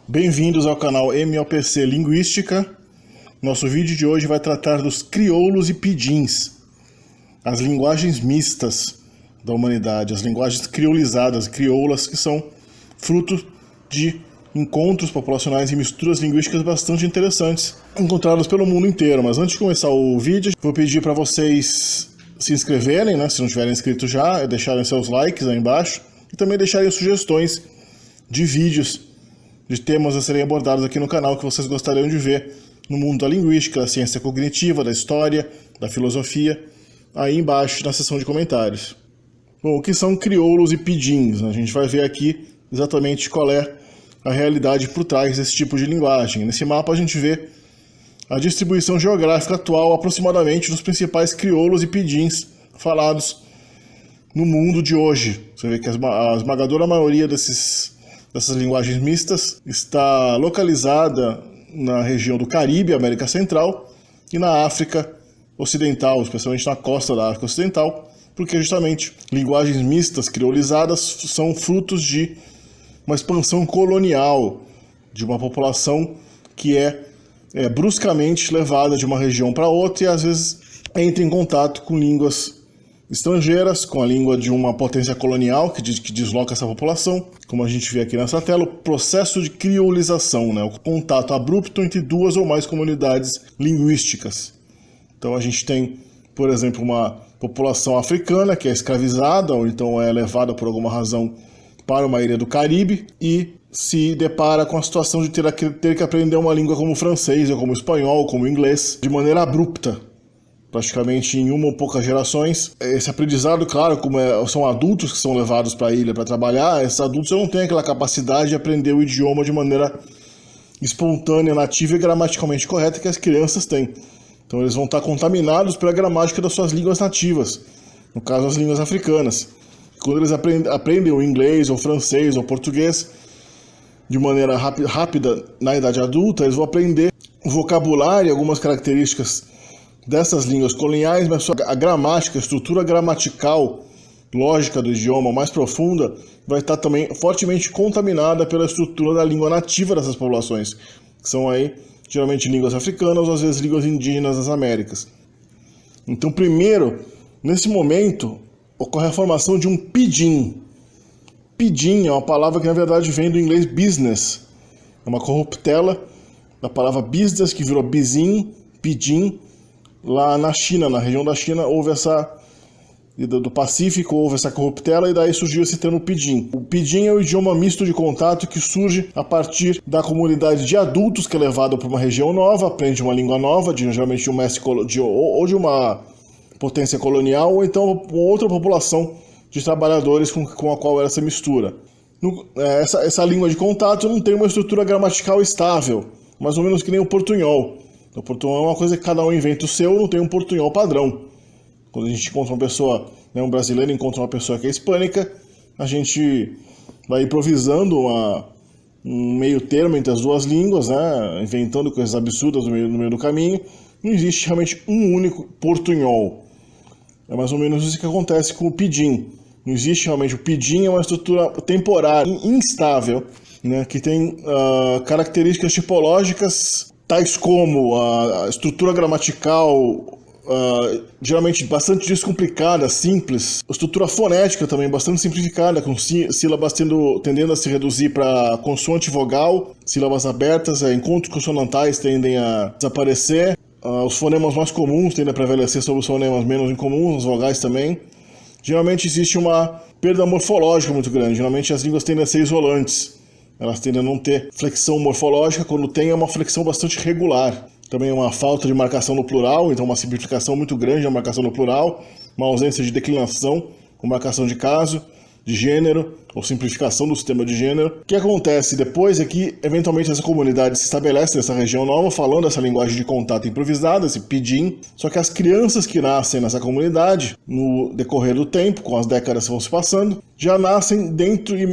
Bem-vindos ao canal MLPC Linguística. Nosso vídeo de hoje vai tratar dos crioulos e pidgins, as linguagens mistas da humanidade, as linguagens criolizadas, crioulas, que são fruto de encontros populacionais e misturas linguísticas bastante interessantes, encontradas pelo mundo inteiro. Mas antes de começar o vídeo, vou pedir para vocês se inscreverem, se não tiverem inscrito já, deixarem seus likes aí embaixo e também deixarem sugestões de vídeos, de temas a serem abordados aqui no canal que vocês gostariam de ver no mundo da linguística, da ciência cognitiva, da história, da filosofia, aí embaixo na seção de comentários. Bom, o que são crioulos e pidgins? A gente vai ver aqui exatamente qual é a realidade por trás desse tipo de linguagem. Nesse mapa a gente vê a distribuição geográfica atual aproximadamente dos principais crioulos e pidgins falados no mundo de hoje. Você vê que a esmagadora maioria dessas linguagens mistas está localizada na região do Caribe, América Central, e na África Ocidental, especialmente na costa da África Ocidental, porque justamente linguagens mistas, criolizadas, são frutos de uma expansão colonial de uma população que é bruscamente levada de uma região para outra e às vezes entra em contato com línguas estrangeiras, com a língua de uma potência colonial que desloca essa população, como a gente vê aqui nessa tela, o processo de criolização, o contato abrupto entre duas ou mais comunidades linguísticas. Então a gente tem, por exemplo, uma população africana que é escravizada ou então é levada por alguma razão para uma ilha do Caribe e se depara com a situação de ter que aprender uma língua como o francês, ou como o espanhol, ou como o inglês, de maneira abrupta, praticamente em uma ou poucas gerações. Esse aprendizado, claro, como são adultos que são levados para a ilha para trabalhar, esses adultos não têm aquela capacidade de aprender o idioma de maneira espontânea, nativa e gramaticalmente correta que as crianças têm. Então eles vão estar contaminados pela gramática das suas línguas nativas, no caso as línguas africanas. Quando eles aprendem o inglês, ou francês, ou português, de maneira rápida na idade adulta, eles vão aprender o vocabulário e algumas características dessas línguas coloniais, mas a gramática, a estrutura gramatical, lógica do idioma mais profunda, vai estar também fortemente contaminada pela estrutura da língua nativa dessas populações, que são aí geralmente línguas africanas ou às vezes línguas indígenas das Américas. Então, primeiro, nesse momento, ocorre a formação de um pidgin. Pidgin é uma palavra que na verdade vem do inglês business, é uma corruptela da palavra business que virou bizin, pidgin. Lá na China, na região da China, do Pacífico, houve essa corruptela e daí surgiu esse termo pidgin. O pidgin é o idioma misto de contato que surge a partir da comunidade de adultos que é levado para uma região nova, aprende uma língua nova, geralmente de um mestre ou de uma potência colonial, ou então outra população de trabalhadores com a qual era essa mistura. Essa língua de contato não tem uma estrutura gramatical estável, mais ou menos que nem o portunhol. O portunhol é uma coisa que cada um inventa o seu, não tem um portunhol padrão. Quando a gente encontra uma pessoa, um brasileiro encontra uma pessoa que é hispânica, a gente vai improvisando um meio termo entre as duas línguas, inventando coisas absurdas no meio do caminho. Não existe realmente um único portunhol. É mais ou menos isso que acontece com o pidgin. Não existe realmente. O pidgin é uma estrutura temporária, instável, que tem características tipológicas tais como a estrutura gramatical geralmente bastante descomplicada, simples, a estrutura fonética também bastante simplificada, com sílabas tendendo a se reduzir para consoante vogal, sílabas abertas, encontros consonantais tendem a desaparecer, os fonemas mais comuns tendem a prevalecer sobre os fonemas menos incomuns, as vogais também. Geralmente existe uma perda morfológica muito grande, geralmente as línguas tendem a ser isolantes. Elas tendem a não ter flexão morfológica, quando tem é uma flexão bastante regular. Também é uma falta de marcação no plural, então uma simplificação muito grande da marcação no plural, uma ausência de declinação, com marcação de caso, de gênero, ou simplificação do sistema de gênero. O que acontece depois é que, eventualmente, essa comunidade se estabelece nessa região nova, falando essa linguagem de contato improvisada, esse pidgin, só que as crianças que nascem nessa comunidade, no decorrer do tempo, com as décadas que vão se passando, já nascem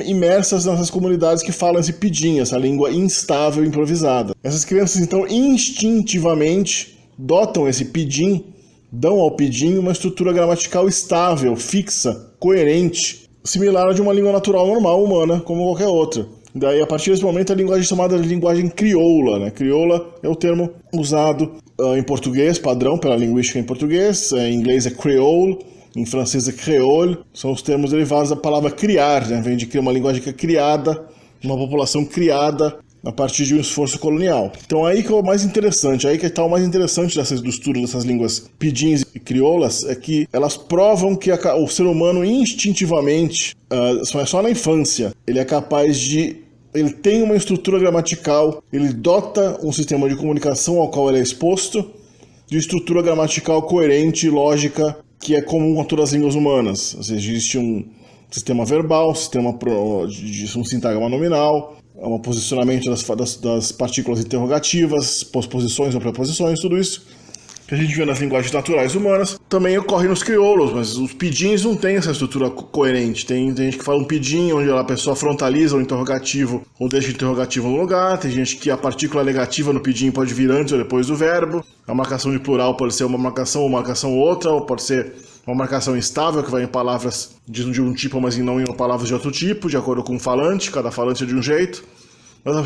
imersas nessas comunidades que falam esse pidgin, essa língua instável improvisada. Essas crianças, então, instintivamente dotam esse pidgin, dão ao pidgin uma estrutura gramatical estável, fixa, coerente, similar a de uma língua natural normal, humana, como qualquer outra. Daí, a partir desse momento, a linguagem é chamada de linguagem crioula, né? Crioula é o termo usado em português, padrão pela linguística em português, em inglês é creole, em francês é créole, são os termos derivados da palavra criar, né? Vem de criar uma linguagem que é criada, uma população criada a partir de um esforço colonial. Então aí que é o mais interessante, aí que está o mais interessante do estudo dessas línguas pidins e crioulas, é que elas provam que o ser humano instintivamente, só na infância, ele é capaz de... Ele tem uma estrutura gramatical, ele dota um sistema de comunicação ao qual ele é exposto, de estrutura gramatical coerente e lógica que é comum a todas as línguas humanas. Ou seja, existe um sistema verbal, um sintagma nominal, um posicionamento das partículas interrogativas, posposições ou preposições, tudo isso que a gente vê nas linguagens naturais humanas, também ocorre nos crioulos, mas os pidins não têm essa estrutura coerente. Tem gente que fala um pidim, onde a pessoa frontaliza o interrogativo ou deixa o interrogativo no lugar, tem gente que a partícula negativa no pidim pode vir antes ou depois do verbo, a marcação de plural pode ser uma marcação ou marcação outra, ou pode ser uma marcação instável, que vai em palavras de um tipo, mas não em palavras de outro tipo, de acordo com o falante, cada falante é de um jeito. Mas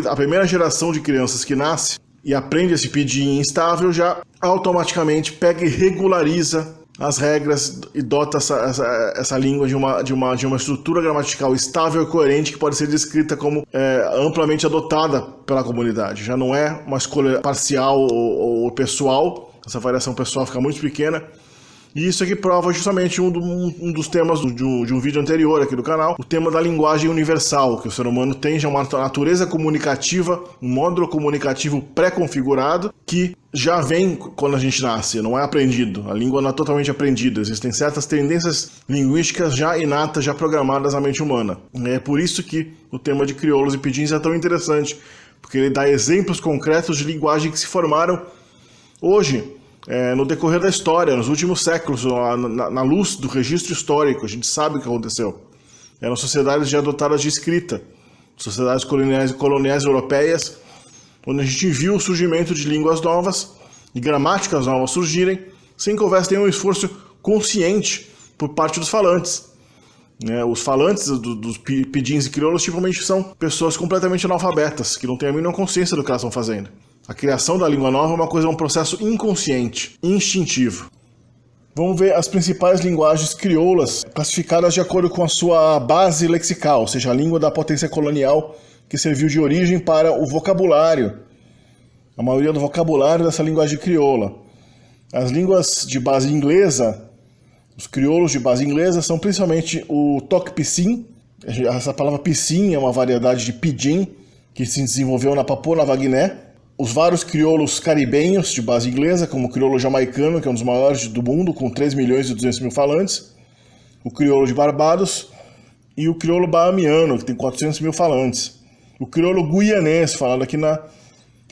a primeira geração de crianças que nasce e aprende esse pidim instável já automaticamente pega e regulariza as regras e dota essa língua de uma estrutura gramatical estável e coerente que pode ser descrita como amplamente adotada pela comunidade. Já não é uma escolha parcial ou pessoal, essa variação pessoal fica muito pequena. E isso aqui prova justamente um dos temas de um vídeo anterior aqui do canal, o tema da linguagem universal, que o ser humano tem já uma natureza comunicativa, um módulo comunicativo pré-configurado, que já vem quando a gente nasce, não é aprendido. A língua não é totalmente aprendida, existem certas tendências linguísticas já inatas, já programadas na mente humana. É por isso que o tema de crioulos e pidins é tão interessante, porque ele dá exemplos concretos de linguagem que se formaram hoje, no decorrer da história, nos últimos séculos, na luz do registro histórico, a gente sabe o que aconteceu. Eram sociedades já dotadas de escrita, sociedades coloniais europeias, onde a gente viu o surgimento de línguas novas e gramáticas novas surgirem, sem que houvesse nenhum esforço consciente por parte dos falantes. Os falantes dos pidins e crioulos tipicamente são pessoas completamente analfabetas, que não têm a mínima consciência do que elas estão fazendo. A criação da língua nova é um processo inconsciente, instintivo. Vamos ver as principais linguagens crioulas classificadas de acordo com a sua base lexical, ou seja, a língua da potência colonial que serviu de origem para o vocabulário. A maioria do vocabulário dessa linguagem crioula. As línguas de base inglesa, os crioulos de base inglesa, são principalmente o Tok-Pisin. Essa palavra Pisin é uma variedade de Pidgin que se desenvolveu na Papua Nova Guiné. Os vários crioulos caribenhos de base inglesa, como o crioulo jamaicano, que é um dos maiores do mundo, com 3 milhões e 200 mil falantes. O crioulo de Barbados e o crioulo bahamiano, que tem 400 mil falantes. O crioulo guianês, falado aqui na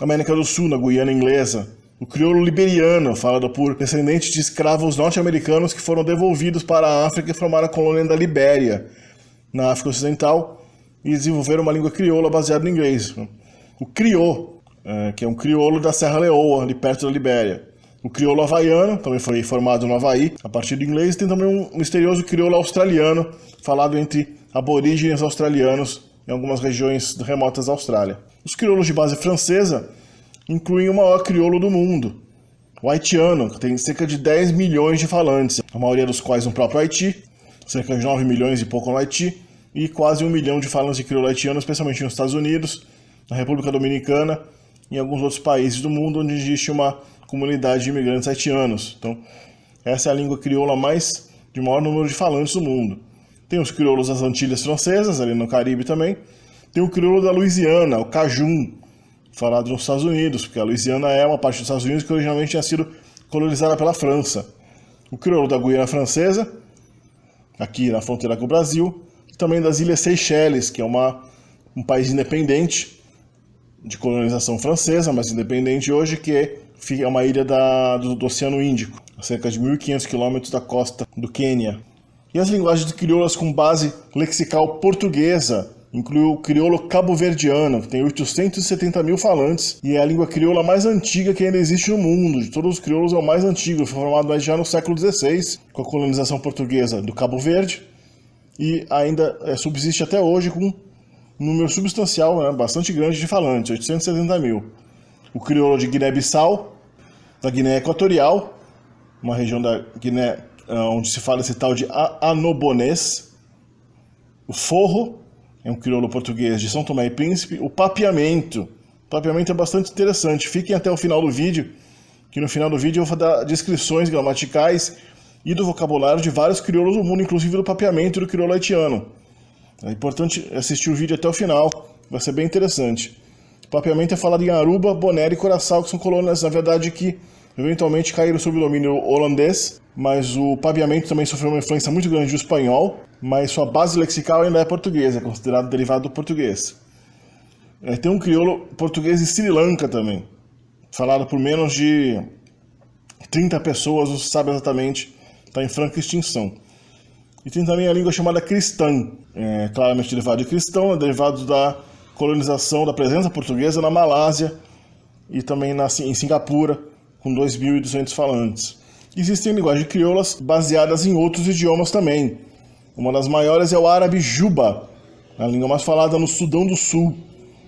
América do Sul, na Guiana inglesa. O crioulo liberiano, falado por descendentes de escravos norte-americanos que foram devolvidos para a África e formaram a colônia da Libéria, na África Ocidental, e desenvolveram uma língua crioula baseada no inglês. O criô, que é um crioulo da Serra Leoa, ali perto da Libéria. O crioulo havaiano, também foi formado no Havaí, a partir do inglês. Tem também um misterioso crioulo australiano, falado entre aborígenes australianos em algumas regiões remotas da Austrália. Os crioulos de base francesa incluem o maior crioulo do mundo, o haitiano, que tem cerca de 10 milhões de falantes, a maioria dos quais no próprio Haiti, cerca de 9 milhões e pouco no Haiti, e quase 1 milhão de falantes de crioulo haitiano, especialmente nos Estados Unidos, na República Dominicana, em alguns outros países do mundo onde existe uma comunidade de imigrantes haitianos. Então, essa é a língua crioula de maior número de falantes do mundo. Tem os crioulos das Antilhas Francesas, ali no Caribe também. Tem o crioulo da Louisiana, o Cajun, falado nos Estados Unidos, porque a Louisiana é uma parte dos Estados Unidos que originalmente tinha sido colonizada pela França. O crioulo da Guiana Francesa, aqui na fronteira com o Brasil, e também das Ilhas Seychelles, que é um país independente, de colonização francesa, mas independente hoje, que é uma ilha do Oceano Índico, a cerca de 1.500 quilômetros da costa do Quênia. E as linguagens crioulas com base lexical portuguesa inclui o crioulo cabo-verdiano, que tem 870 mil falantes, e é a língua crioula mais antiga que ainda existe no mundo. De todos os crioulos é o mais antigo, foi formado já no século XVI, com a colonização portuguesa do Cabo Verde, e ainda subsiste até hoje com um número substancial, né, bastante grande de falantes, 870 mil. O crioulo de Guiné-Bissau, da Guiné Equatorial, uma região da Guiné onde se fala esse tal de Anobonês. O forro, é um crioulo português de São Tomé e Príncipe. O papiamento. O papiamento é bastante interessante. Fiquem até o final do vídeo, que no final do vídeo eu vou dar descrições gramaticais e do vocabulário de vários crioulos do mundo, inclusive do papiamento e do crioulo haitiano. É importante assistir o vídeo até o final, vai ser bem interessante. O papiamento é falado em Aruba, Bonaire e Curaçao, que são colônias, na verdade, que eventualmente caíram sob o domínio holandês, mas o papiamento também sofreu uma influência muito grande do espanhol, mas sua base lexical ainda é portuguesa, é considerado derivado do português. Tem um crioulo português de Sri Lanka também, falado por menos de 30 pessoas, não se sabe exatamente, está em franca extinção. E tem também a língua chamada cristã, claramente derivado de cristão, é derivado da colonização, da presença portuguesa na Malásia e também em Singapura, com 2.200 falantes. Existem linguagens crioulas baseadas em outros idiomas também. Uma das maiores é o árabe Juba, a língua mais falada no Sudão do Sul.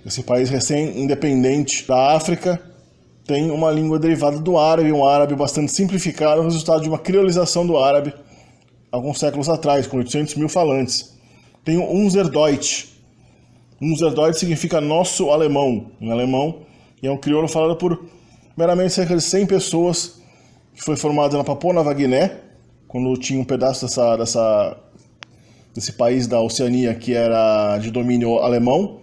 Esse país recém-independente da África tem uma língua derivada do árabe, um árabe bastante simplificado, resultado de uma criolização do árabe alguns séculos atrás, com 800 mil falantes. Tem o Unserdeutsch. Unserdeutsch significa nosso alemão, em alemão, e é um crioulo falado por meramente cerca de 100 pessoas, que foi formado na Papua Nova Guiné, quando tinha um pedaço desse país da Oceania que era de domínio alemão,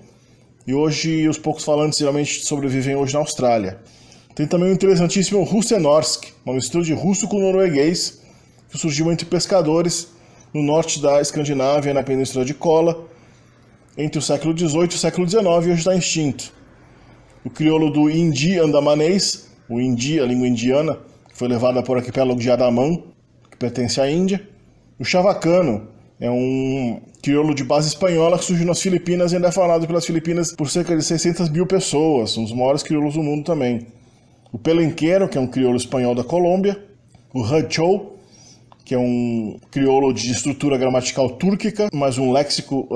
e hoje os poucos falantes geralmente sobrevivem hoje na Austrália. Tem também o interessantíssimo Russenorsk, uma mistura de russo com norueguês, que surgiu entre pescadores no norte da Escandinávia, na Península de Kola, entre o século XVIII e o século XIX, e hoje está extinto. O crioulo do Hindi andamanês, o Hindi, a língua indiana, que foi levada por arquipélago de Andaman, que pertence à Índia. O chavacano é um crioulo de base espanhola que surgiu nas Filipinas e ainda é falado pelas Filipinas por cerca de 600 mil pessoas, um dos maiores crioulos do mundo também. O pelenquero, que é um crioulo espanhol da Colômbia. O Hachou, que é um crioulo de estrutura gramatical túrquica, mas um léxico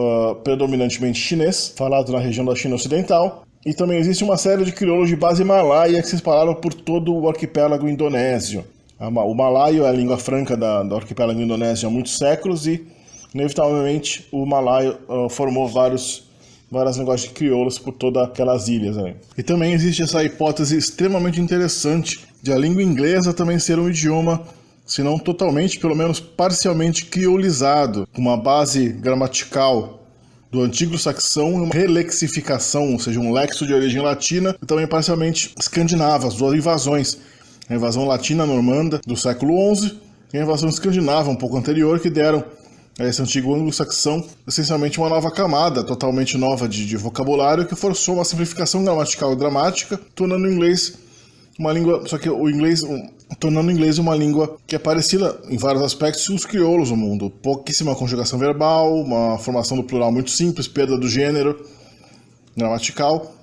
predominantemente chinês, falado na região da China Ocidental. E também existe uma série de crioulos de base malaia que se espalharam por todo o arquipélago indonésio. O malaio é a língua franca do arquipélago indonésio há muitos séculos e, inevitavelmente, o malaio formou várias linguagens de crioulos por todas aquelas ilhas. E também existe essa hipótese extremamente interessante de a língua inglesa também ser um idioma, se não totalmente, pelo menos parcialmente criolizado, com uma base gramatical do antigo saxão, uma relexificação, ou seja, um léxico de origem latina, e também parcialmente escandinava, as duas invasões. A invasão latina normanda do século XI e a invasão escandinava um pouco anterior, que deram a esse antigo anglo-saxão essencialmente uma nova camada, totalmente nova de vocabulário, que forçou uma simplificação gramatical e dramática, tornando o inglês uma língua, só que tornando o inglês uma língua que é parecida em vários aspectos com os crioulos no mundo. Pouquíssima conjugação verbal, uma formação do plural muito simples, perda do gênero gramatical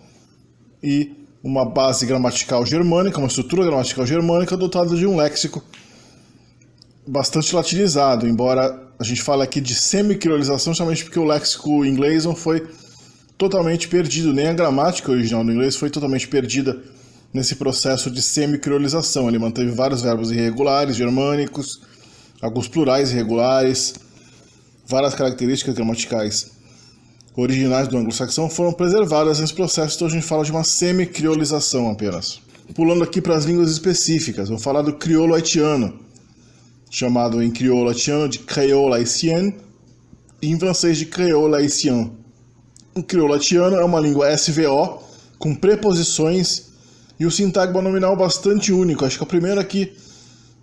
e uma base gramatical germânica, uma estrutura gramatical germânica dotada de um léxico bastante latinizado, embora a gente fale aqui de semi-criolização, somente porque o léxico inglês não foi totalmente perdido, nem a gramática original do inglês foi totalmente perdida nesse processo de semi-criolização. Ele manteve vários verbos irregulares, germânicos, alguns plurais irregulares, várias características gramaticais originais do anglo-saxão foram preservadas nesse processo, então a gente fala de uma semi-criolização apenas. Pulando aqui para as línguas específicas, vou falar do crioulo haitiano, chamado em crioulo haitiano de créole haïtien e em francês de créole haïtien. O crioulo haitiano é uma língua SVO com preposições e o sintagma nominal bastante único. Acho que é o primeiro aqui,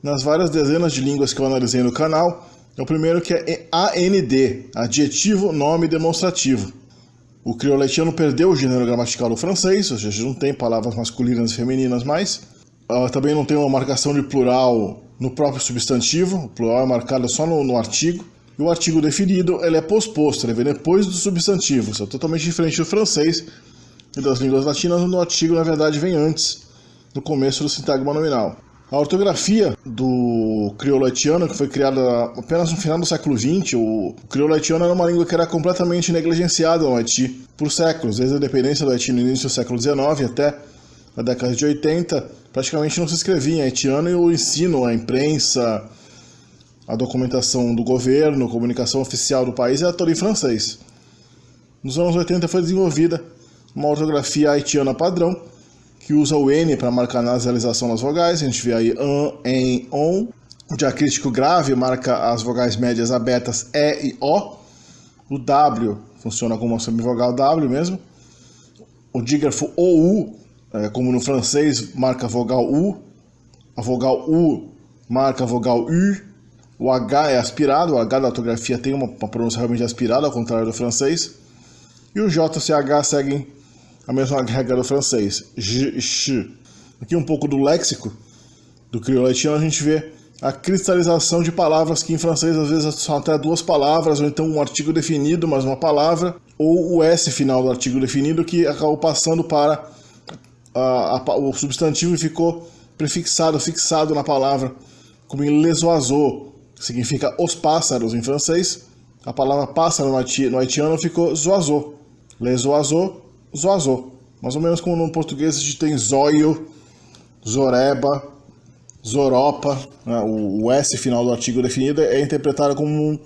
nas várias dezenas de línguas que eu analisei no canal, é o primeiro que é AND, adjetivo, nome demonstrativo. O crioulo haitiano perdeu o gênero gramatical do francês, ou seja, não tem palavras masculinas e femininas mais. Também não tem uma marcação de plural no próprio substantivo, o plural é marcado só no artigo. E o artigo definido ele é posposto, ele vem depois do substantivo, isso é totalmente diferente do francês e das línguas latinas, onde o artigo na verdade vem antes, no começo do sintagma nominal. A ortografia do crioulo haitiano, que foi criada apenas no final do século XX, o crioulo haitiano era uma língua que era completamente negligenciada no Haiti por séculos, desde a independência do Haiti no início do século XIX até a década de 80, praticamente não se escrevia em haitiano e o ensino, a imprensa, a documentação do governo, a comunicação oficial do país era toda em francês. Nos anos 80 foi desenvolvida uma ortografia haitiana padrão, que usa o N para marcar a nasalização das vogais. A gente vê aí an, en, on. O diacrítico grave marca as vogais médias abertas E e O. O W funciona como uma semivogal W mesmo. O dígrafo OU, como no francês, marca a vogal U. A vogal U marca a vogal U. O H é aspirado. O H da ortografia tem uma pronúncia realmente aspirada, ao contrário do francês. E o J e H seguem a mesma regra do francês, j, x. Aqui um pouco do léxico do crioulo haitiano, a gente vê a cristalização de palavras que em francês às vezes são até duas palavras, ou então um artigo definido mais uma palavra, ou o S final do artigo definido que acabou passando para o substantivo e ficou prefixado, fixado na palavra, como em les oiseaux, que significa os pássaros em francês. A palavra pássaro no haitiano ficou zoiseau, les oiseaux, zoazô. Mais ou menos como no português a gente tem zóio, zoreba, zoropa. Né? O S final do artigo definido é interpretado como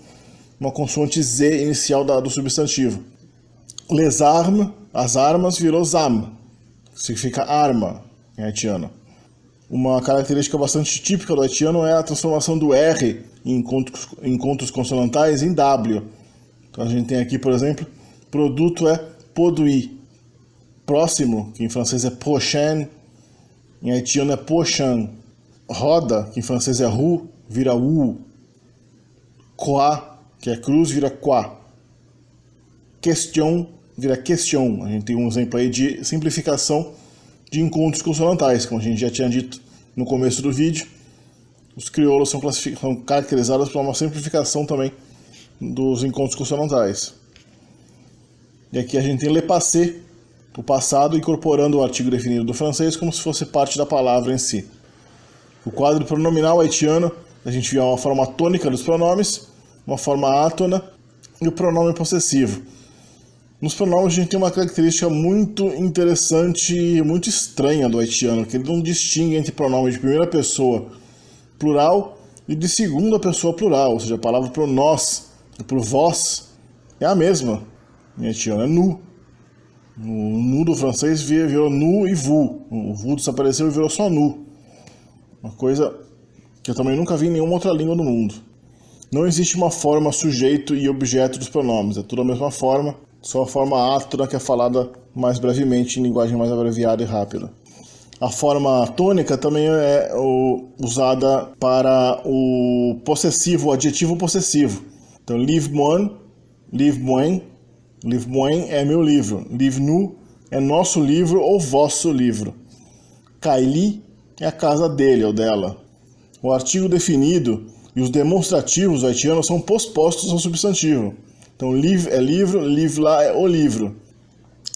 uma consoante Z inicial do substantivo. Les armes, as armas, virou zam, que significa arma em haitiano. Uma característica bastante típica do haitiano é a transformação do R em encontros consonantais em W. Então a gente tem aqui, por exemplo, produto é produit. Próximo, que em francês é prochain, em haitiano é prochain. Roda, que em francês é roue, vira u. Croix, que é cruz, vira croix. Question, vira question. A gente tem um exemplo aí de simplificação de encontros consonantais, como a gente já tinha dito no começo do vídeo. Os crioulos são caracterizados por uma simplificação também dos encontros consonantais. E aqui a gente tem le passé, o passado, incorporando o artigo definido do francês como se fosse parte da palavra em si. O quadro pronominal haitiano, a gente vê uma forma tônica dos pronomes, uma forma átona e o pronome possessivo. Nos pronomes a gente tem uma característica muito interessante e muito estranha do haitiano, que ele não distingue entre pronome de primeira pessoa plural e de segunda pessoa plural, ou seja, a palavra pro nós e pro vós é a mesma em haitiano, é nu. O nu do francês virou nu e vu. O vu desapareceu e virou só nu. Uma coisa que eu também nunca vi em nenhuma outra língua do mundo. Não existe uma forma sujeito e objeto dos pronomes. É tudo a mesma forma, só a forma átona que é falada mais brevemente em linguagem mais abreviada e rápida. A forma tônica também é usada para o possessivo, o adjetivo possessivo. Então, livre-moi, livre-moi. Livre-moi é meu livro. Livre-nous é nosso livro ou vosso livro. Kaili é a casa dele ou dela. O artigo definido e os demonstrativos haitianos são pospostos ao substantivo. Então, livre é livro, livre lá é o livro.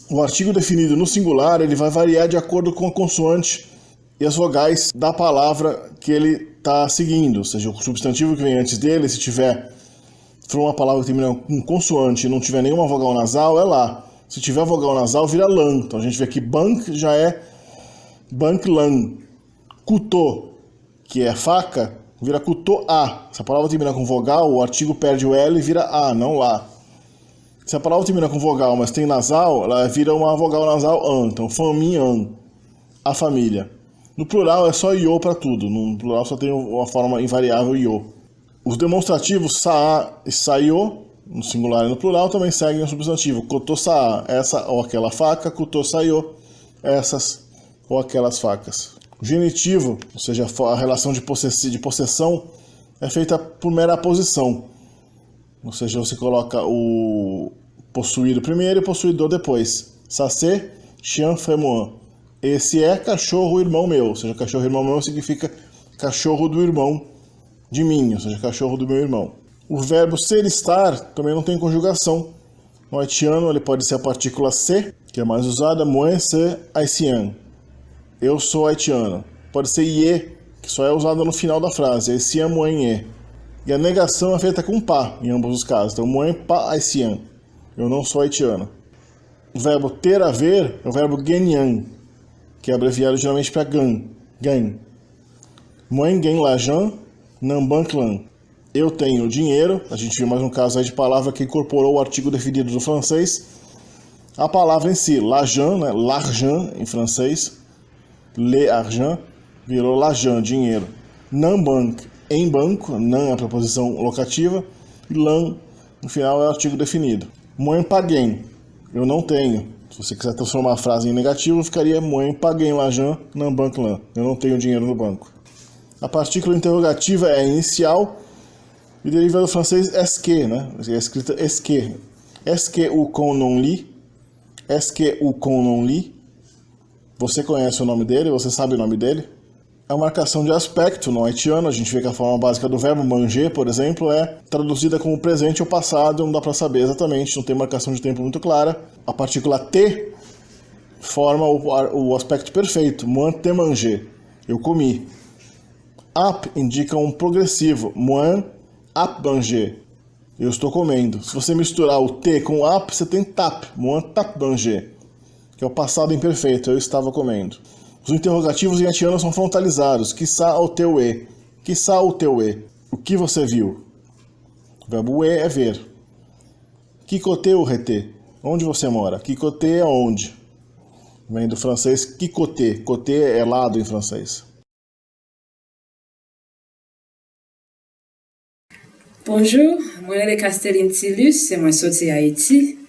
O artigo definido no singular ele vai variar de acordo com a consoante e as vogais da palavra que ele está seguindo. Ou seja, o substantivo que vem antes dele, se for uma palavra que termina com consoante e não tiver nenhuma vogal nasal, é lá. Se tiver vogal nasal, vira lan. Então a gente vê que bank já é bank lan. Couteau, que é faca, vira couteau a. Se a palavra termina com vogal, o artigo perde o L e vira a, não lá. Se a palavra termina com vogal, mas tem nasal, ela vira uma vogal nasal an. Então famille an, a família. No plural é só io para tudo. No plural só tem uma forma invariável io. Os demonstrativos saa e saio, no singular e no plural, também seguem o substantivo. Koto saa, essa ou aquela faca. Koto saio, essas ou aquelas facas. O genitivo, ou seja, a relação de possessão, é feita por mera posição. Ou seja, você coloca o possuído primeiro e o possuidor depois. Sacê, chien, femoin. Esse é cachorro irmão meu. Ou seja, cachorro irmão meu significa cachorro do irmão de mim, ou seja, cachorro do meu irmão. O verbo ser estar também não tem conjugação. No haitiano ele pode ser a partícula se, que é mais usada, moi se haïtien. Eu sou haitiano. Pode ser ie, que só é usada no final da frase, haitian moen é. E a negação é feita com pá, em ambos os casos. Então, moen pas haitian. Eu não sou haitiano. O verbo ter a ver é o verbo gagnan, que é abreviado geralmente para gan. Moen gagne l'argent, nan banque lan. Eu tenho dinheiro. A gente viu mais um caso aí de palavra que incorporou o artigo definido do francês. A palavra em si, l'argent, né? L'argent em francês, l'argent, virou l'argent, dinheiro. Nan banque, em banco, nan é a preposição locativa, e lan, no final, é o artigo definido. Moen pas gagne, eu não tenho. Se você quiser transformar a frase em negativo, ficaria moen pas gagne l'argent, nan banque lan. Eu não tenho dinheiro no banco. A partícula interrogativa é inicial e deriva do francês est-ce que, né? É escrita est-ce que. Est-ce que ou qu'on non lit? Est-ce que ou qu'on non lit? Você conhece o nome dele? Você sabe o nome dele? A marcação de aspecto no haitiano, a gente vê que a forma básica do verbo manger, por exemplo, é traduzida como presente ou passado, não dá para saber exatamente, não tem marcação de tempo muito clara. A partícula T forma o aspecto perfeito, moi te manger, eu comi. Ap indica um progressivo, moi ap manger, eu estou comendo. Se você misturar o T com o ap, você tem tap, moi tap manger, que é o passado imperfeito, eu estava comendo. Os interrogativos em haitiano são frontalizados, quiçá o teu e, quiçá o teu e, o que você viu? O verbo e é ver. Que côté ou reté? Onde você mora? Que côté é onde? Vem do francês que côté, côté é lado em francês. Bonjour, moi c'est Casteline Tilus, et moi sorti Haïti.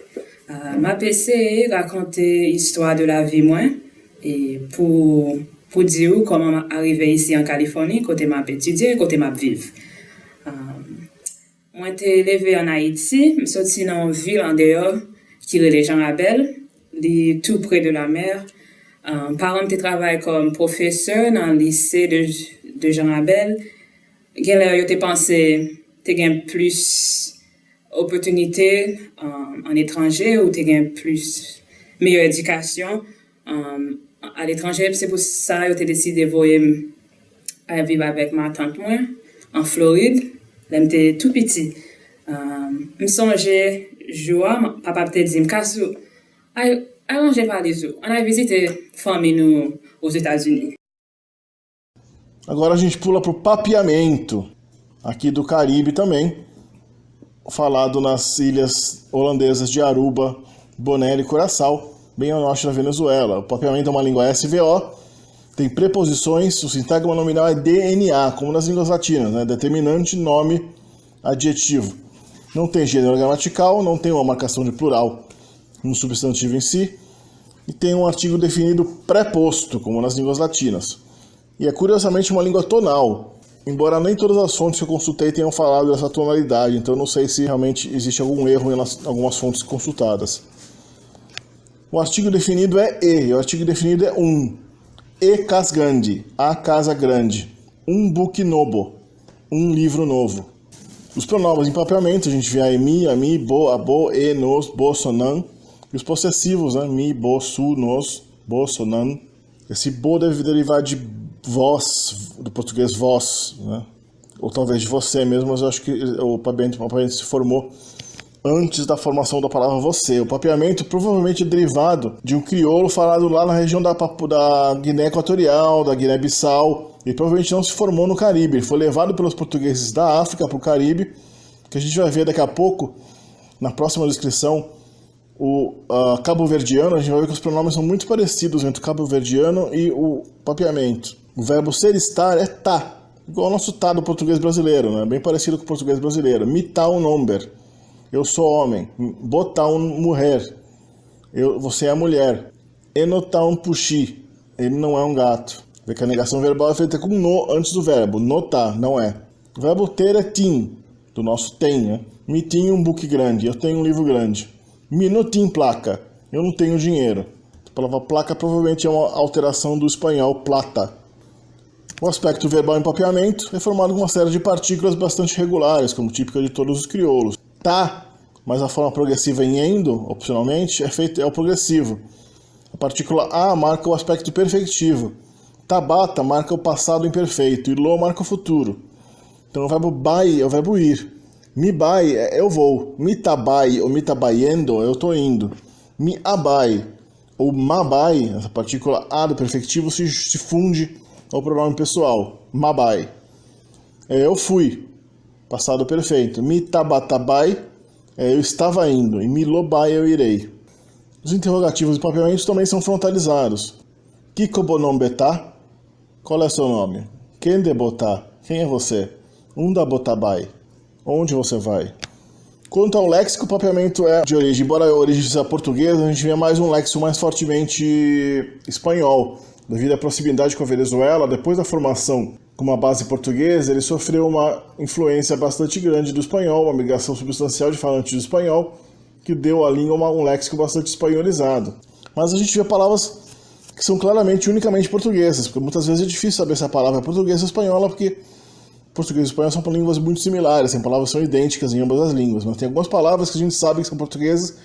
Ma PC raconte l'histoire de la vie moi et pour dire comment arriver ici en Californie, côté m'a étudier, côté m'a vivre. Moi t'ai élevé en Haïti, je sorti dans une ville en dehors qui est Jean Abel, tout près de la mer. Parents te travaillent comme professeur dans le lycée de Jean Abel. J'ai pensé tu gagnes plus opportunités en étranger ou tu gagnes plus meilleure éducation à l'étranger. C'est pour ça que j'ai décidé de voyager à vivre avec ma tante moi en Floride. Là, j'étais tout petit. Je songeais jour, papa peut-être dit m'cassou. Allons j'ai pas les autres. On a visité famille nous aux États-Unis. Agora a gente pula pro papeamento. Aqui do Caribe também, falado nas ilhas holandesas de Aruba, Bonaire e Curaçao, bem ao norte da Venezuela. O papeamento é uma língua SVO, tem preposições, o sintagma nominal é DNA, como nas línguas latinas, né? Determinante, nome, adjetivo. Não tem gênero gramatical, não tem uma marcação de plural no substantivo em si, e tem um artigo definido preposto, como nas línguas latinas. E é curiosamente uma língua tonal, embora nem todas as fontes que eu consultei tenham falado dessa tonalidade, então não sei se realmente existe algum erro em algumas fontes consultadas. O artigo definido é e o artigo definido é E casa grande, a casa grande. Book novo, livro novo. Os pronomes em papeamento, a gente vê a mi, bo, abo, e, nos, bo, sonan. E os possessivos, né? Mi, bo, su, nos, bo, sonan. Esse bo deve derivar de vós, do português vós, né? Ou talvez de você mesmo, mas eu acho que o papeamento se formou antes da formação da palavra você. O papeamento provavelmente é derivado de um crioulo falado lá na região da Guiné Equatorial, da Guiné-Bissau, e provavelmente não se formou no Caribe. Ele foi levado pelos portugueses da África para o Caribe, que a gente vai ver daqui a pouco, na próxima descrição, o cabo-verdiano. A gente vai ver que os pronomes são muito parecidos entre o cabo-verdiano e o papeamento. O verbo ser estar é tá, igual ao nosso tá do português brasileiro, né? Bem parecido com o português brasileiro. Mi tá um nombre, eu sou homem. Botar um mulher, você é a mulher. Enotar um puxi, ele não é um gato. Vê que a negação verbal é feita com no antes do verbo, notar, não é. O verbo ter é tim, do nosso tem, né? Mi tinha um book grande, eu tenho um livro grande. Mi não tem placa, eu não tenho dinheiro. A palavra placa provavelmente é uma alteração do espanhol plata. O aspecto verbal em papeamento é formado por uma série de partículas bastante regulares, como típica de todos os crioulos. Tá, mas a forma progressiva em endo, opcionalmente, é o progressivo. A partícula a marca o aspecto perfectivo. tabata marca o passado imperfeito e lo marca o futuro. Então o verbo bai é o verbo ir. Mi bai é eu vou. Mi tabai ou mi tabayendo eu tô indo. Mi abai ou mabai, essa partícula a do perfectivo se funde ao pronome pessoal. Mabai. É eu fui. Passado perfeito. Mi tabatabai é eu estava indo. E mi lobai eu irei. Os interrogativos e papeamentos também são frontalizados. Kiko bonom betá? Qual é seu nome? Quem de botá? Quem é você? Unda botabai? Onde você vai? Quanto ao léxico, o papeamento é de origem. Embora a origem seja portuguesa, a gente vê mais um léxico mais fortemente espanhol. Devido à proximidade com a Venezuela, depois da formação com uma base portuguesa, ele sofreu uma influência bastante grande do espanhol, uma migração substancial de falantes do espanhol, que deu à língua um léxico bastante espanholizado. Mas a gente vê palavras que são claramente, unicamente portuguesas, porque muitas vezes é difícil saber se a palavra é portuguesa ou espanhola, porque português e espanhol são línguas muito similares, tem palavras que são idênticas em ambas as línguas, mas tem algumas palavras que a gente sabe que são portuguesas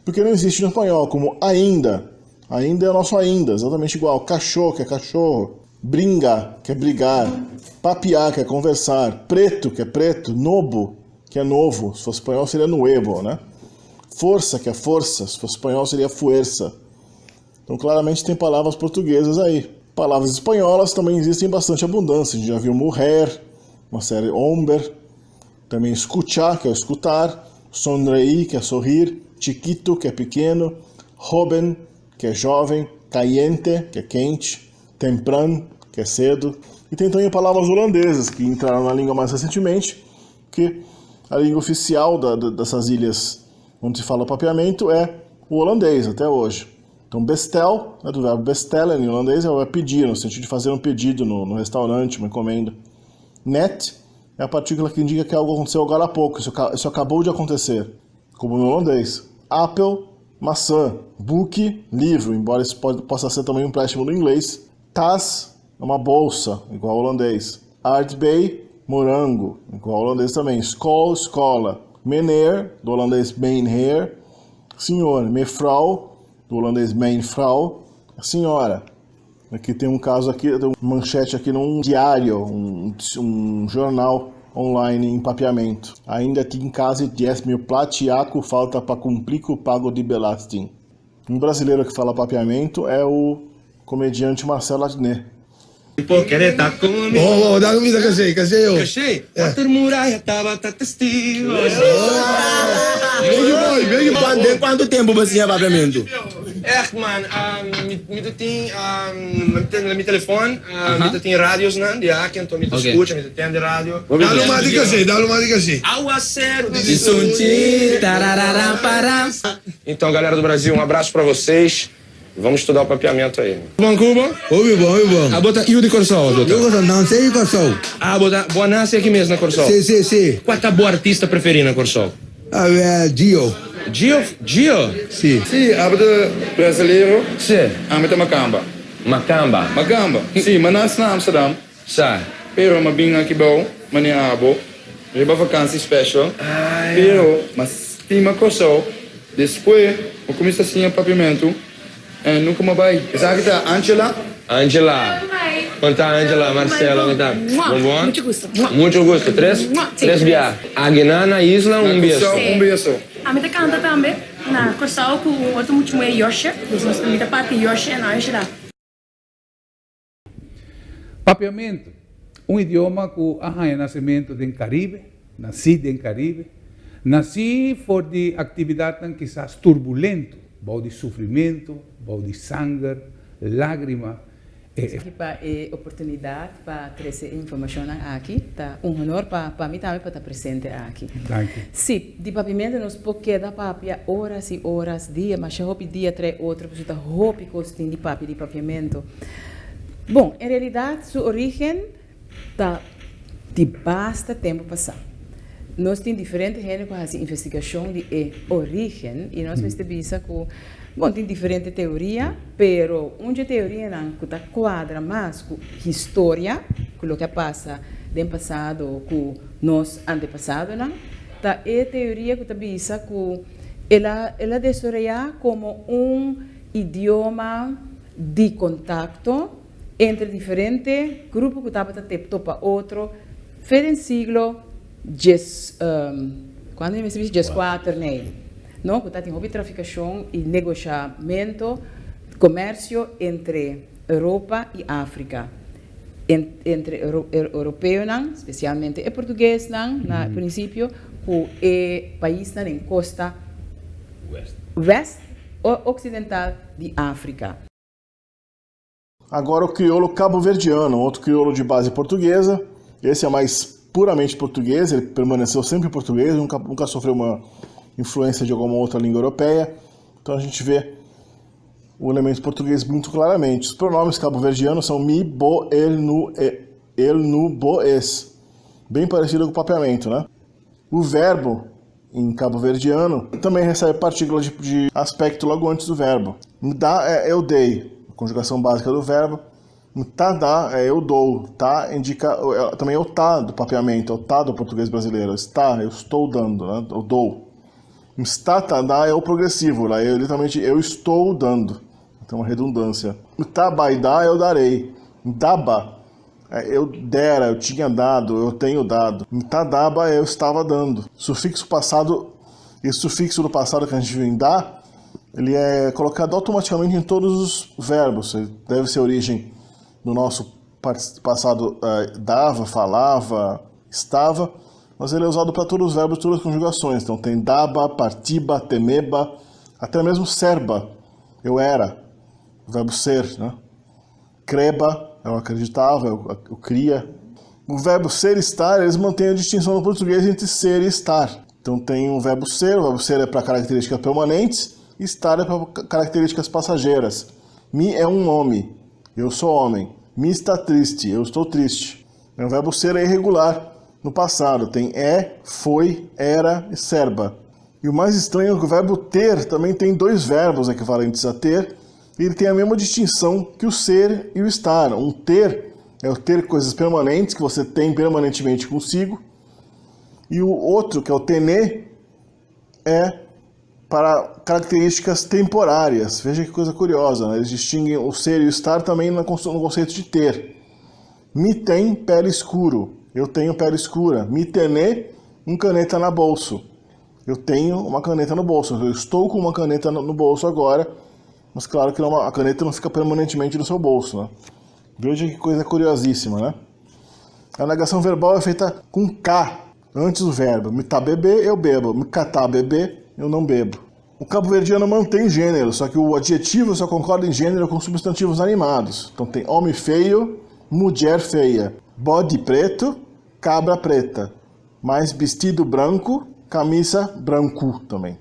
porque não existe no espanhol, como ainda. Ainda é o nosso ainda, exatamente igual. Cachorro, que é cachorro. Bringa, que é brigar. Papiar, que é conversar. Preto, que é preto. Nobo, que é novo. Se fosse espanhol seria nuevo, né? Força, que é força. Se fosse espanhol seria fuerza. Então claramente tem palavras portuguesas aí. Palavras espanholas também existem em bastante abundância. A gente já viu mulher, uma série hombre. Também escuchar, que é escutar. Sonreír, que é sorrir. Chiquito, que é pequeno. Joven, que é jovem. Caliente, que é quente. Tempran, que é cedo. E tem também palavras holandesas, que entraram na língua mais recentemente, que a língua oficial dessas ilhas onde se fala papeamento é o holandês, até hoje. Então, bestel, né, do verbo bestellen em holandês, é pedir, no sentido de fazer um pedido no restaurante, uma encomenda. Net é a partícula que indica que algo aconteceu agora há pouco, isso acabou de acontecer, como no holandês. Apple, maçã. Book, livro, embora isso possa ser também um empréstimo do inglês. Tas é uma bolsa, igual ao holandês. Aardbei, morango, igual ao holandês também. Skol, escola. Meneer, do holandês mijnheer. Senhor. Mevrouw, do holandês mijnvrouw. Senhora. Aqui tem um caso aqui, tem uma manchete aqui num diário, um jornal online em papeamento. Ainda aqui em casa 10.000 platiaco falta para cumprir com o pago de belasting. Um brasileiro que fala papeamento é o comediante Marcelo Adnet. Pô, querer tá comigo. Oh, dá comida, cachê, eu. Cachê? Water muralha tava testigo. Vem quanto tempo você já papiamento? Echt man, met tem meu telefone, met tem rádios, né? De aqui, então me escuta, me tem de rádio. Dá-lhe uma de cachê. Aguaceiro de sunti, tararara para. Então, galera do Brasil, um abraço pra vocês. Vamos estudar o papeamento aí. Bom, Cuba? Ouve bom. Ah, bota Io de Corsol, doutor. Eu não sei Corsol. Ah, bota boa nasce aqui mesmo na Corsol. Sim. Qual é a boa artista preferida na Corsol? Gio. Gio? Sim. Sì, abito brasileiro, Sim. abito Macamba. Macamba. Sì, ma nasce na Amsterdam. Sai. Pero ma bem aqui bom, mania abo. Riba vacancy special. Pero, mas tima corsol. Depois, eu comecei assim a papiamento. E nunca mais vai. Sabe que tá Angela? Angela. Conta Angela, Marcelo, conta. Bom? Muito gusto. Muito gusto. Três biar. Aguinana, Isla, um beijo. Um beijo. A minha canta também na Corsol com o outro último é Yoshi. Nós temos a parte Yoshi na Angela. Papeamento, idioma que é nascimento do Caribe, nascido em Caribe, nasci por de atividade quizás turbulento, bom de sofrimento, bom de sangue, lágrima. Oportunidade para trazer informação aqui, tá? Honor para mim também para estar presente aqui. Sim, de papiamento nós podemos dar papia horas e horas, dia, mas já houve dia 3 outros, você está houve costinho de papiamento. Bom, em realidade, sua origem está de bastante tempo passado. Nós temos diferentes gêneros para fazer investigação de origem e nós percebemos que bom, tem diferente teoria, pero uma teoria não que quadra mais com história, com o que passa do passado, com nós antepassados, não? Tá é teoria que está que ela desarrolla como idioma de contato entre diferentes grupos que estavam topa outro, foi no siglo quando eu me disse 14, né? Não, que tem traficação e negociamento, comércio entre Europa e África. Entre europeus, especialmente e português, no princípio, que é país na costa oeste ocidental de África. Agora o crioulo cabo-verdiano, outro crioulo de base portuguesa. Esse é mais puramente português, ele permaneceu sempre português, nunca sofreu uma influência de alguma outra língua europeia. Então a gente vê o elemento português muito claramente. Os pronomes cabo-verdianos são mi, bo, el, nu, bo, es. Bem parecido com o papeamento, né? O verbo em cabo-verdiano também recebe partícula de aspecto logo antes do verbo. Dá é eu dei, conjugação básica do verbo. Tá dá é eu dou. Tá indica também é o tá do papeamento, é o tá do português brasileiro. Está, eu estou dando, né? Eu dou. Está, tá, dá é o progressivo, lá é literalmente eu estou dando. Então uma redundância. Tabaidá eu darei. Daba eu dera, eu tinha dado, eu tenho dado. Tadaba eu estava dando. Sufixo passado, esse sufixo do passado que a gente vem dar, ele é colocado automaticamente em todos os verbos. Ele deve ser origem do nosso passado dava, falava, estava, mas ele é usado para todos os verbos, todas as conjugações. Então tem daba, partiba, temeba, até mesmo serba, eu era, o verbo ser, né? Creba, eu acreditava, eu cria. O verbo ser e estar, eles mantêm a distinção no português entre ser e estar. Então tem o verbo ser é para características permanentes, e estar é para características passageiras. Mi é um nome, eu sou homem. Mi está triste, eu estou triste. O verbo ser é irregular no passado, tem foi, era e serba. E o mais estranho é que o verbo ter também tem dois verbos equivalentes a ter, e ele tem a mesma distinção que o ser e o estar. Um ter é o ter coisas permanentes, que você tem permanentemente consigo. E o outro, que é o tener, é para características temporárias. Veja que coisa curiosa, né? Eles distinguem o ser e o estar também no conceito de ter. Mi tem pele escuro, eu tenho pele escura. Mi tener, caneta na bolso. Eu tenho uma caneta no bolso, eu estou com uma caneta no bolso agora, mas claro que a caneta não fica permanentemente no seu bolso, né? Veja que coisa curiosíssima, né? A negação verbal é feita com K antes do verbo. Me tá beber, eu bebo. Me catar beber, eu não bebo. O cabo-verdiano mantém gênero, só que o adjetivo só concorda em gênero com substantivos animados. Então tem homem feio, mulher feia, bode preto, cabra preta, mais vestido branco, camisa branco também.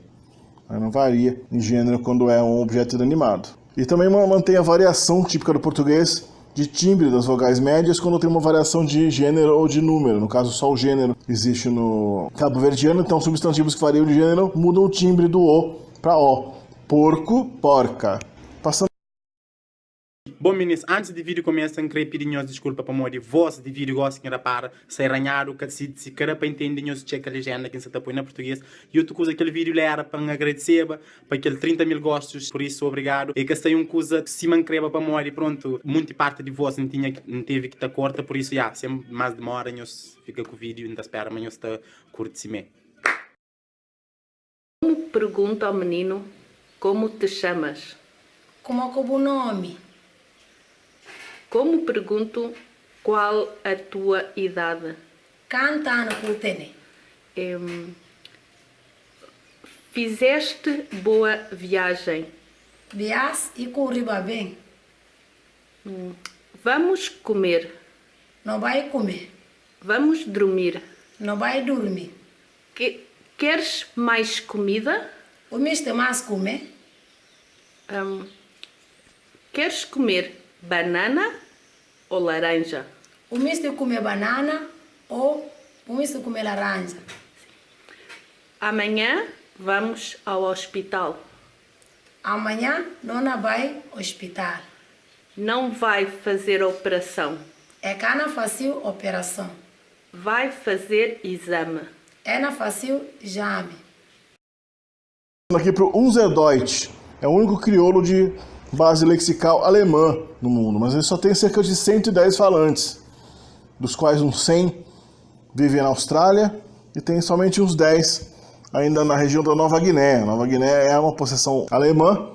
Aí não varia em gênero quando é um objeto inanimado. E também mantém a variação típica do português de timbre das vogais médias quando tem uma variação de gênero ou de número. No caso, só o gênero existe no cabo-verdiano, então substantivos que variam de gênero mudam o timbre do O para O. Porco, porca. Passando. Bom, meninos, antes do vídeo começar, queria pedir desculpa para a voz de vídeo gostem de para se arranhar o que se quer para entender nós checa a legenda que se está põe em português. E outra coisa que aquele vídeo era para agradecer para aquele 30 mil gostos, por isso obrigado. E que se tem uma coisa que se mancreva para a e pronto, muita parte de voz não teve que estar corta, por isso já, sempre mais demora nós fica com o vídeo e ainda espera amanhã está curto-se. Como pergunta ao menino como te chamas? Como é o nome? Como pergunto qual a tua idade? Quantos anos tu tens? Fizeste boa viagem? Vias e corriba bem. Vamos comer? Não vai comer. Vamos dormir? Não vai dormir. Queres mais comida? O mister mais comer? Queres comer banana ou laranja? O mister comer banana ou o mister comer laranja? Amanhã vamos ao hospital. Amanhã Nona vai ao hospital. Não vai fazer operação. É que não fazer operação. Vai fazer exame. É não fazer exame. Aqui para o Unserdeutsch. É o único crioulo de base lexical alemã no mundo, mas ele só tem cerca de 110 falantes, dos quais uns 100 vivem na Austrália e tem somente uns 10 ainda na região da Nova Guiné. A Nova Guiné é uma possessão alemã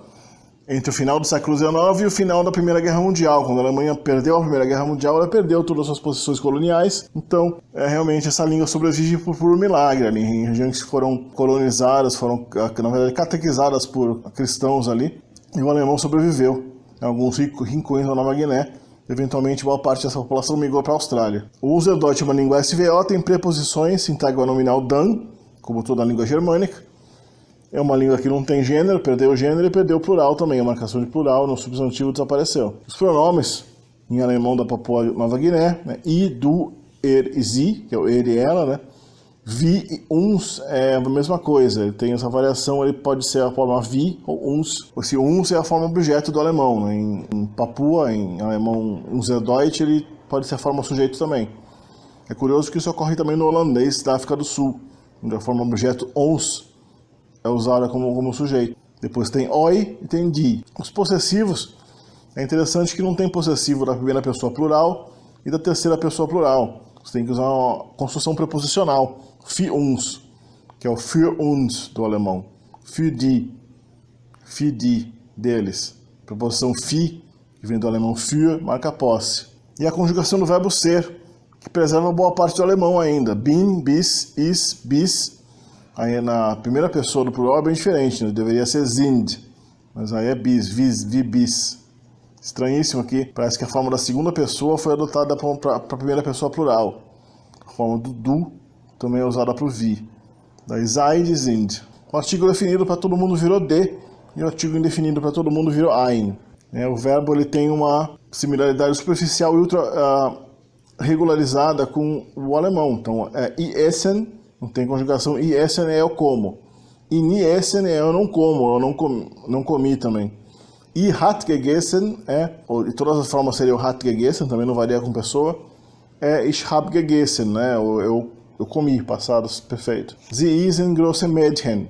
entre o final do século XIX e o final da Primeira Guerra Mundial. Quando a Alemanha perdeu a Primeira Guerra Mundial, ela perdeu todas as suas posições coloniais. Então, realmente, essa língua sobrevive por puro milagre ali, em regiões que foram colonizadas, foram, na verdade, catequizadas por cristãos ali. E o alemão sobreviveu em alguns rincões da Nova Guiné. Eventualmente, boa parte dessa população migrou para a Austrália. O Userdeutsch é uma língua SVO, tem preposições, sintagma nominal dan, como toda a língua germânica. É uma língua que não tem gênero, perdeu o gênero e perdeu o plural também. A marcação de plural no substantivo desapareceu. Os pronomes em alemão da Papua Nova Guiné, né? I, du, er e sie, que é o ele e ela, né? Vi e uns é a mesma coisa. Ele tem essa variação, ele pode ser a forma vi ou uns. Esse uns é a forma objeto do alemão, né? Em Papua, em alemão Userdeutsch, ele pode ser a forma sujeito também. É curioso que isso ocorre também no holandês da África do Sul, onde a forma objeto ons é usada como sujeito. Depois tem oi e tem die. Os possessivos, é interessante que não tem possessivo da primeira pessoa plural e da terceira pessoa plural. Você tem que usar uma construção preposicional. Für uns, que é o für uns do alemão. Für die, deles. Preposição fi, que vem do alemão für, marca posse. E a conjugação do verbo ser, que preserva boa parte do alemão ainda. Bin, bis, is, bis. Aí na primeira pessoa do plural é bem diferente, né? Deveria ser sind, mas aí é bis, vis, vi, bis. Estranhíssimo aqui, parece que a forma da segunda pessoa foi adotada para a primeira pessoa plural. A forma do du também é usada para o vi. Daí seid, sind. O artigo definido para todo mundo virou de, e o artigo indefinido para todo mundo virou ein. O verbo ele tem uma similaridade superficial e ultra regularizada com o alemão. Então é i essen, não tem conjugação, i essen é eu como. E nie essen é eu não como, eu não comi também. I hat gegessen e todas as formas seriam hat gegessen, também não varia com pessoa. Ich hab gegessen, né? Eu comi, passados, perfeito. Sie ist ein großes Mädchen.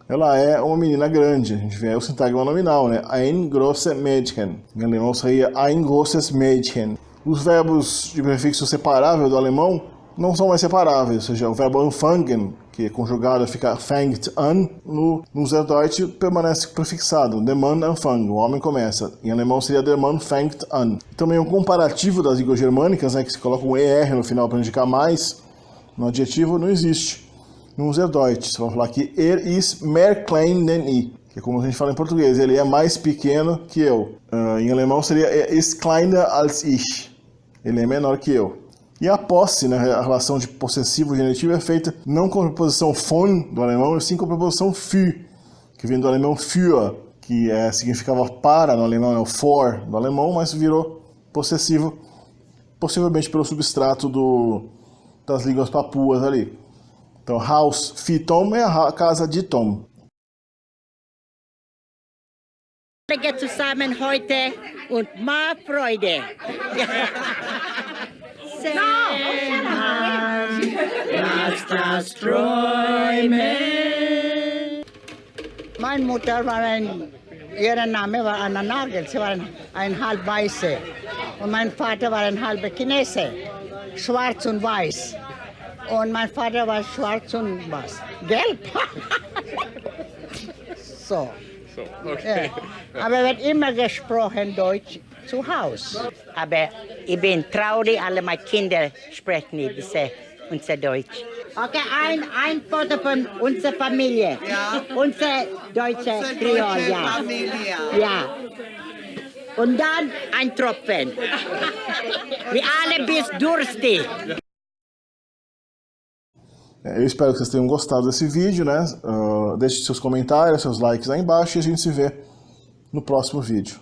Ela é uma menina grande. A gente vê aí o sintagma nominal, né? Ein großes Mädchen. Em alemão seria ein großes Mädchen. Os verbos de prefixo separável do alemão não são mais separáveis, ou seja, o verbo anfangen, que é conjugado fica fängt an, no Userdeutsch permanece prefixado, der Mann anfang, o homem começa. Em alemão seria der Mann fängt an. Também um comparativo das línguas germânicas, né, que se coloca um ER no final para indicar mais, no adjetivo não existe. No Userdeutsch, você vai falar que ist mehr klein denn ich, que é como a gente fala em português, ele é mais pequeno que eu. Em alemão seria ist kleiner als ich, ele é menor que eu. E a posse, né, a relação de possessivo e genitivo é feita não com a preposição von do alemão, e sim com a preposição für, que vem do alemão für, que significava para no alemão, é o for do alemão, mas virou possessivo, possivelmente pelo substrato das línguas papuas ali. Então, Haus für Tom é a casa de Tom. Zusammen heute und mehr Freude. Lass das träumen. Meine Mutter ihr Name war Anna Nagel, sie war ein halb Weiße. Und mein Vater war ein halber Chinese, schwarz und weiß. Und mein Vater war schwarz und was? Gelb. So. Okay. Ja. Aber wird immer gesprochen Deutsch zu Hause. Aber ich bin traurig, alle meine Kinder sprechen nicht unser Deutsch. Okay, ein Foto von unserer Familie. Ja. Unsere deutsche Kreol, ja. Familie. Ja. Und dann ein Tropfen. Wir alle bist durstig. Eu espero que vocês tenham gostado desse vídeo, né? Deixe seus comentários, seus likes aí embaixo e a gente se vê no próximo vídeo.